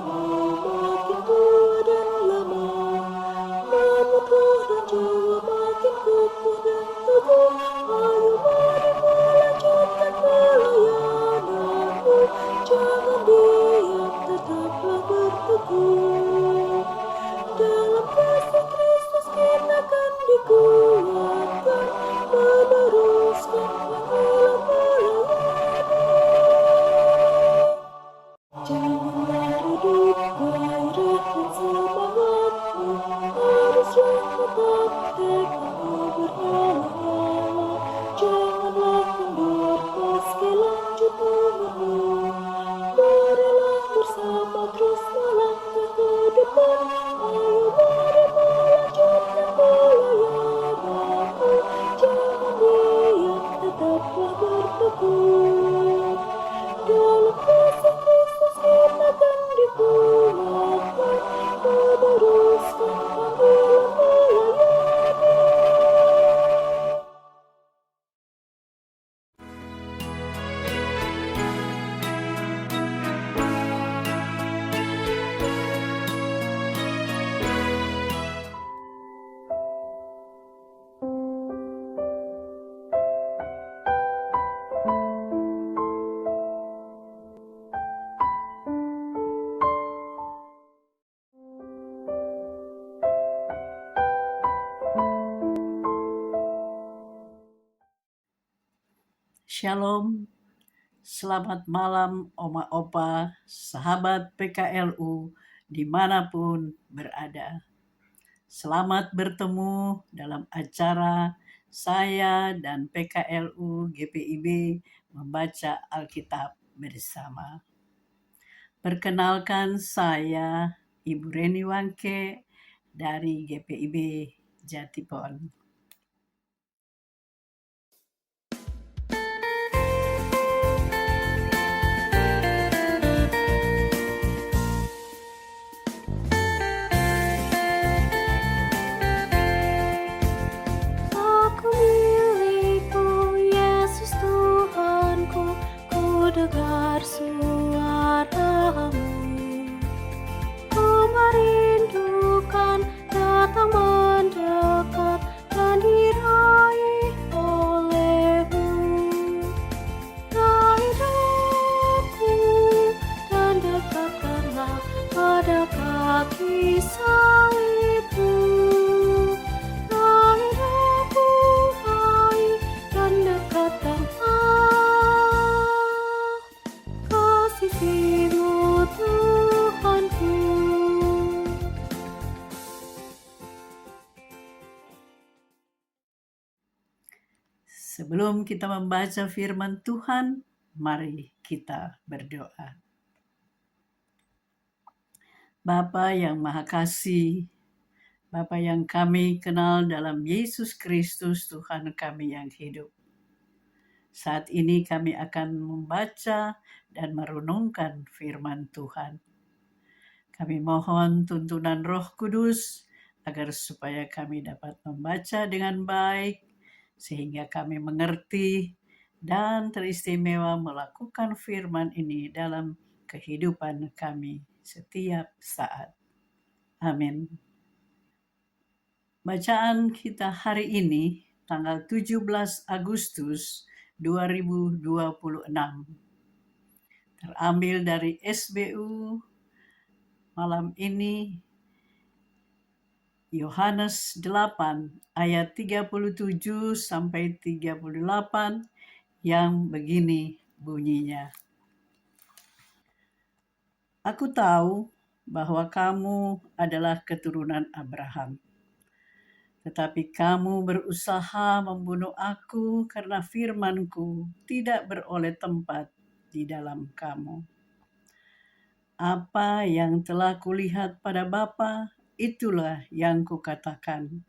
makin tua dan lama, namun roh dan jiwa makin kokoh dan teguh. Ayo mari melanjutkan pelayananmu, jangan diam, tetaplah berteguh. Dalam kasih Kristus kita kan dikuatkan, meneruskan panggilan melayani. Janganlah redup gairah dan semangatmu, haruslah tetap tekadmu bernyala-nyala. Janganlah kendor meski lanjut umurmu, marilah bersama terus melangkah ke depan. Ayo mari melanjutkan pelayananmu, jangan diam, tetaplah berteguh. Dalam kasih Kristus kita kan dikuatkan, meneruskan panggilan melayani. Shalom, selamat malam Oma Opa, sahabat PKLU dimanapun berada. Selamat bertemu dalam acara saya dan PKLU GPIB membaca Alkitab bersama. Perkenalkan saya Ibu Reni Wangke dari GPIB Jatipon. Aku milikmu, Yesus Tuhanku, ku dengar suaramu. Ku merindukan datang mendekat dan diraih olehmu. Raih daku dan dekatkanlah pada kaki salibmu. Raih daku, raih dan dekatkanlah kasih-Mu Tuhanku. Sebelum kita membaca firman Tuhan, mari kita berdoa. Bapa yang Maha Kasih, Bapa yang kami kenal dalam Yesus Kristus Tuhan kami yang hidup. Saat ini kami akan membaca dan merenungkan firman Tuhan. Kami mohon tuntunan Roh Kudus agar supaya kami dapat membaca dengan baik, sehingga kami mengerti dan teristimewa melakukan firman ini dalam kehidupan kami setiap saat. Amin. Bacaan kita hari ini, tanggal 17 Agustus 2026, terambil dari SBU malam ini, Yohanes 8 ayat 37 sampai 38 yang begini bunyinya. Aku tahu bahwa kamu adalah keturunan Abraham, tetapi kamu berusaha membunuh aku karena firman-Ku tidak beroleh tempat di dalam kamu. Apa yang telah kulihat pada Bapa, itulah yang kukatakan,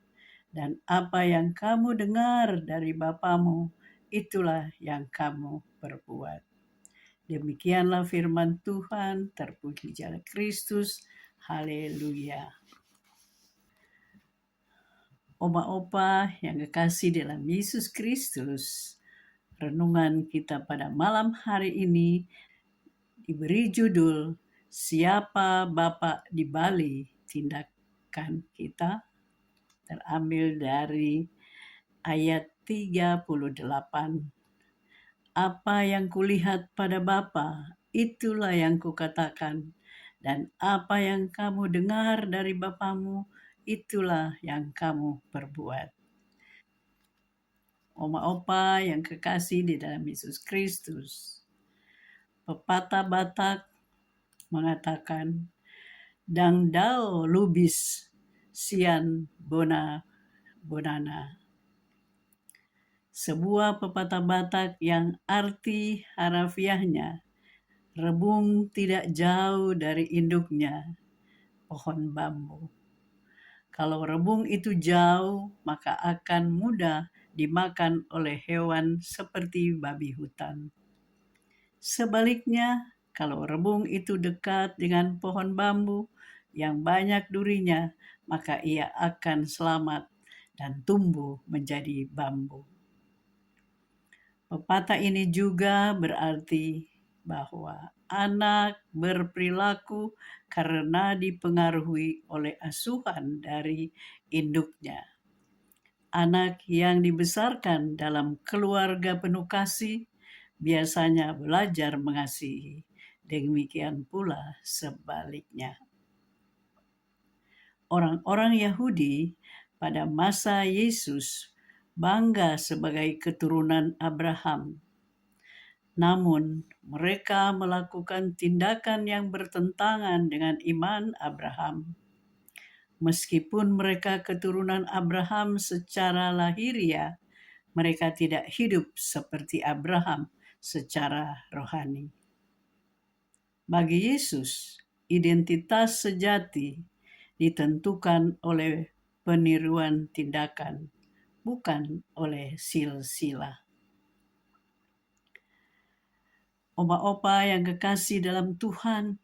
dan apa yang kamu dengar dari Bapamu, itulah yang kamu perbuat. Demikianlah firman Tuhan, terpujilah Kristus, haleluya. Oma Opa yang kekasih dalam Yesus Kristus, renungan kita pada malam hari ini diberi judul Siapa Bapa di balik tindakan kita? Terambil dari ayat 38. Apa yang kulihat pada Bapa, itulah yang kukatakan. Dan apa yang kamu dengar dari Bapamu, itulah yang kamu perbuat. Oma opa yang kekasih di dalam Yesus Kristus. Pepatah Batak mengatakan, Dang dao lubis sian bonana. Sebuah pepatah Batak yang arti harafiahnya, rebung tidak jauh dari induknya, pohon bambu. Kalau rebung itu jauh, maka akan mudah dimakan oleh hewan seperti babi hutan. Sebaliknya, kalau rebung itu dekat dengan pohon bambu yang banyak durinya, maka ia akan selamat dan tumbuh menjadi bambu. Pepatah ini juga berarti bahwa anak berperilaku karena dipengaruhi oleh asuhan dari induknya. Anak yang dibesarkan dalam keluarga penuh kasih biasanya belajar mengasihi. Demikian pula sebaliknya. Orang-orang Yahudi pada masa Yesus bangga sebagai keturunan Abraham. Namun, mereka melakukan tindakan yang bertentangan dengan iman Abraham. Meskipun mereka keturunan Abraham secara lahiriah, mereka tidak hidup seperti Abraham secara rohani. Bagi Yesus, identitas sejati ditentukan oleh peniruan tindakan, bukan oleh silsilah. Opa-opa yang kekasih dalam Tuhan,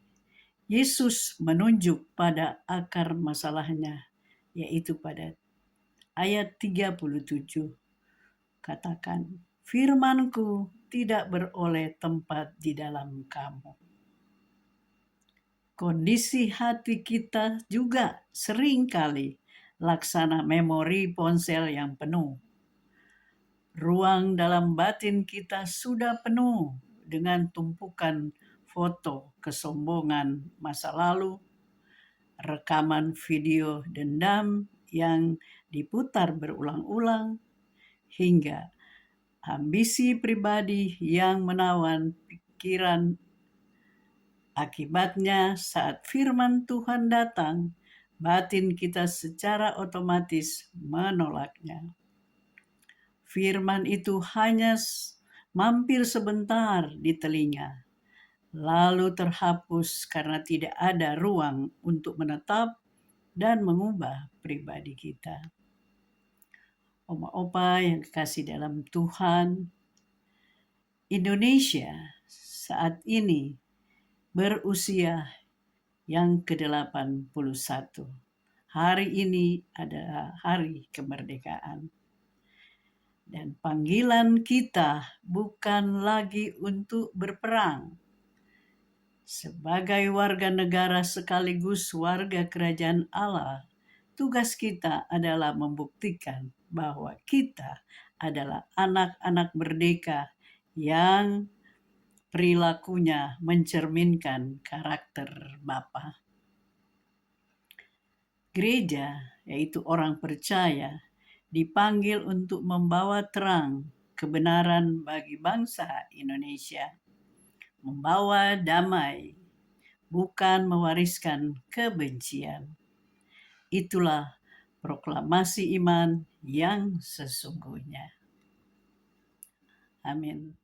Yesus menunjuk pada akar masalahnya, yaitu pada ayat 37. Katakan, firman-Ku tidak beroleh tempat di dalam kamu. Kondisi hati kita juga seringkali laksana memori ponsel yang penuh. Ruang dalam batin kita sudah penuh dengan tumpukan foto kesombongan masa lalu, rekaman video dendam yang diputar berulang-ulang, hingga ambisi pribadi yang menawan pikiran. Akibatnya saat firman Tuhan datang, batin kita secara otomatis menolaknya. Firman itu hanya mampir sebentar di telinga, lalu terhapus karena tidak ada ruang untuk menetap dan mengubah pribadi kita. Oma-opa yang kekasih dalam Tuhan, Indonesia saat ini berusia yang ke-81. Hari ini adalah hari kemerdekaan. Dan panggilan kita bukan lagi untuk berperang. Sebagai warga negara sekaligus warga kerajaan Allah, tugas kita adalah membuktikan bahwa kita adalah anak-anak merdeka yang perilakunya mencerminkan karakter Bapa. Gereja, yaitu orang percaya, dipanggil untuk membawa terang kebenaran bagi bangsa Indonesia, membawa damai, bukan mewariskan kebencian. Itulah proklamasi iman yang sesungguhnya. Amin.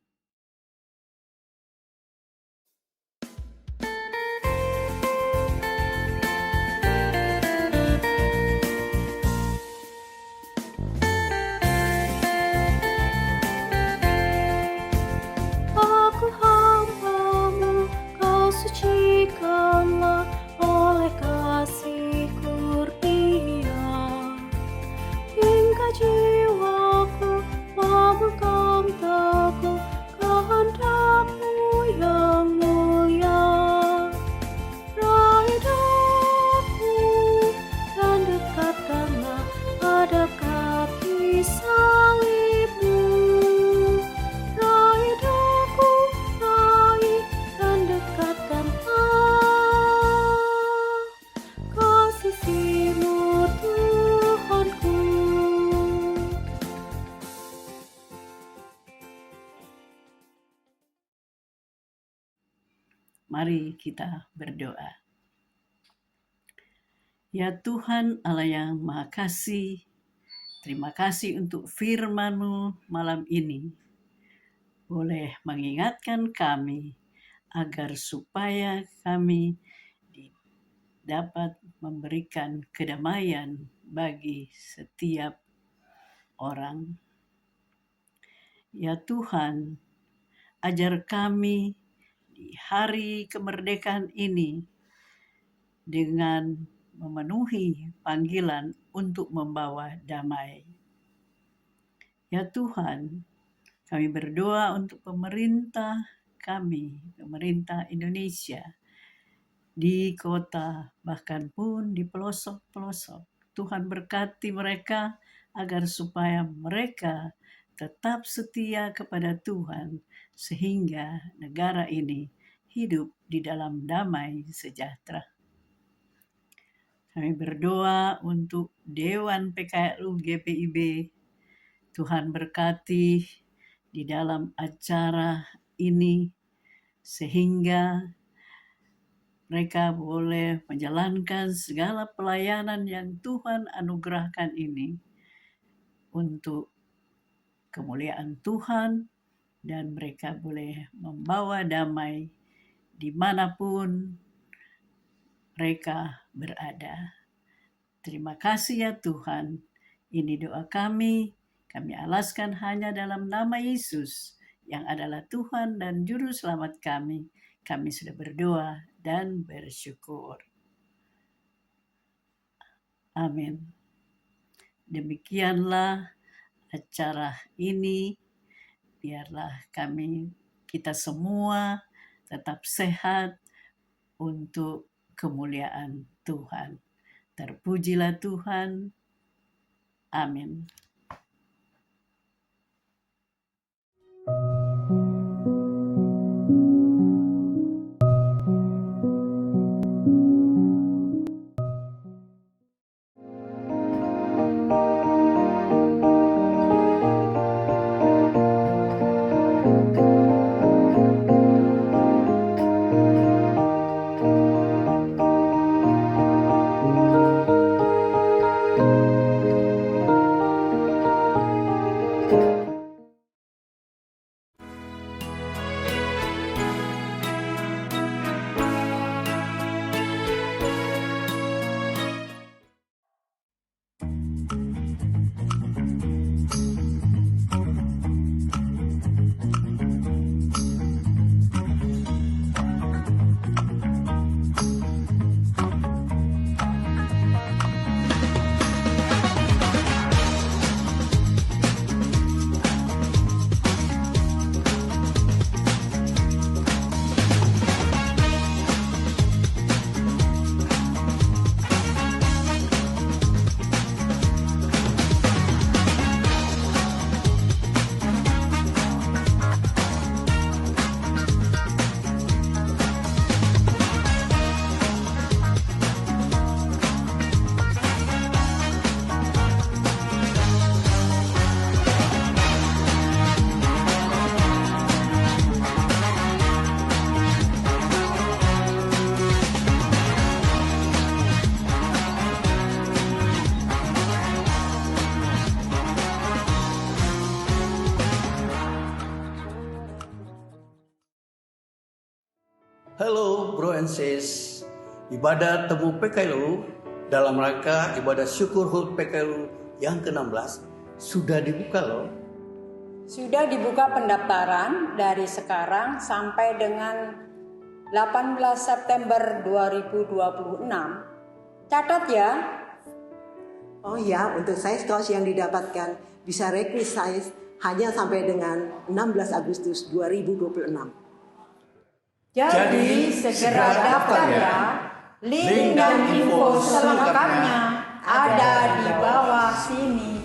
Aku hamba-Mu, Kau sucikanlah oleh kasih kurnia. Hingga jiwaku memegang teguh kita berdoa. Ya Tuhan Allah yang Maha Kasih, terima kasih untuk firman-Mu malam ini. Boleh mengingatkan kami agar supaya kami dapat memberikan kedamaian bagi setiap orang. Ya Tuhan, ajar kami di hari kemerdekaan ini dengan memenuhi panggilan untuk membawa damai. Ya Tuhan, kami berdoa untuk pemerintah kami, pemerintah Indonesia, di kota, bahkan pun di pelosok-pelosok. Tuhan berkati mereka agar supaya mereka tetap setia kepada Tuhan, sehingga negara ini hidup di dalam damai sejahtera. Kami berdoa untuk Dewan PKLU GPIB. Tuhan berkati di dalam acara ini sehingga mereka boleh menjalankan segala pelayanan yang Tuhan anugerahkan ini untuk kemuliaan Tuhan, dan mereka boleh membawa damai dimanapun mereka berada. Terima kasih ya Tuhan. Ini doa kami alaskan hanya dalam nama Yesus yang adalah Tuhan dan Juru Selamat kami. Kami sudah berdoa dan bersyukur. Amin. Demikianlah acara ini. Biarlah kita semua tetap sehat untuk kemuliaan Tuhan. Terpujilah Tuhan. Amin. Halo bro and sis, ibadah temu PKLU dalam rangka ibadah syukur HUT PKLU yang ke-16 sudah dibuka loh. Sudah dibuka pendaftaran dari sekarang sampai dengan 18 September 2026. Catat ya. Oh ya, untuk size kaos yang didapatkan bisa request size hanya sampai dengan 16 Agustus 2026. Jadi segera daftar ya. Link dan info selengkapnya ada di bawah sini.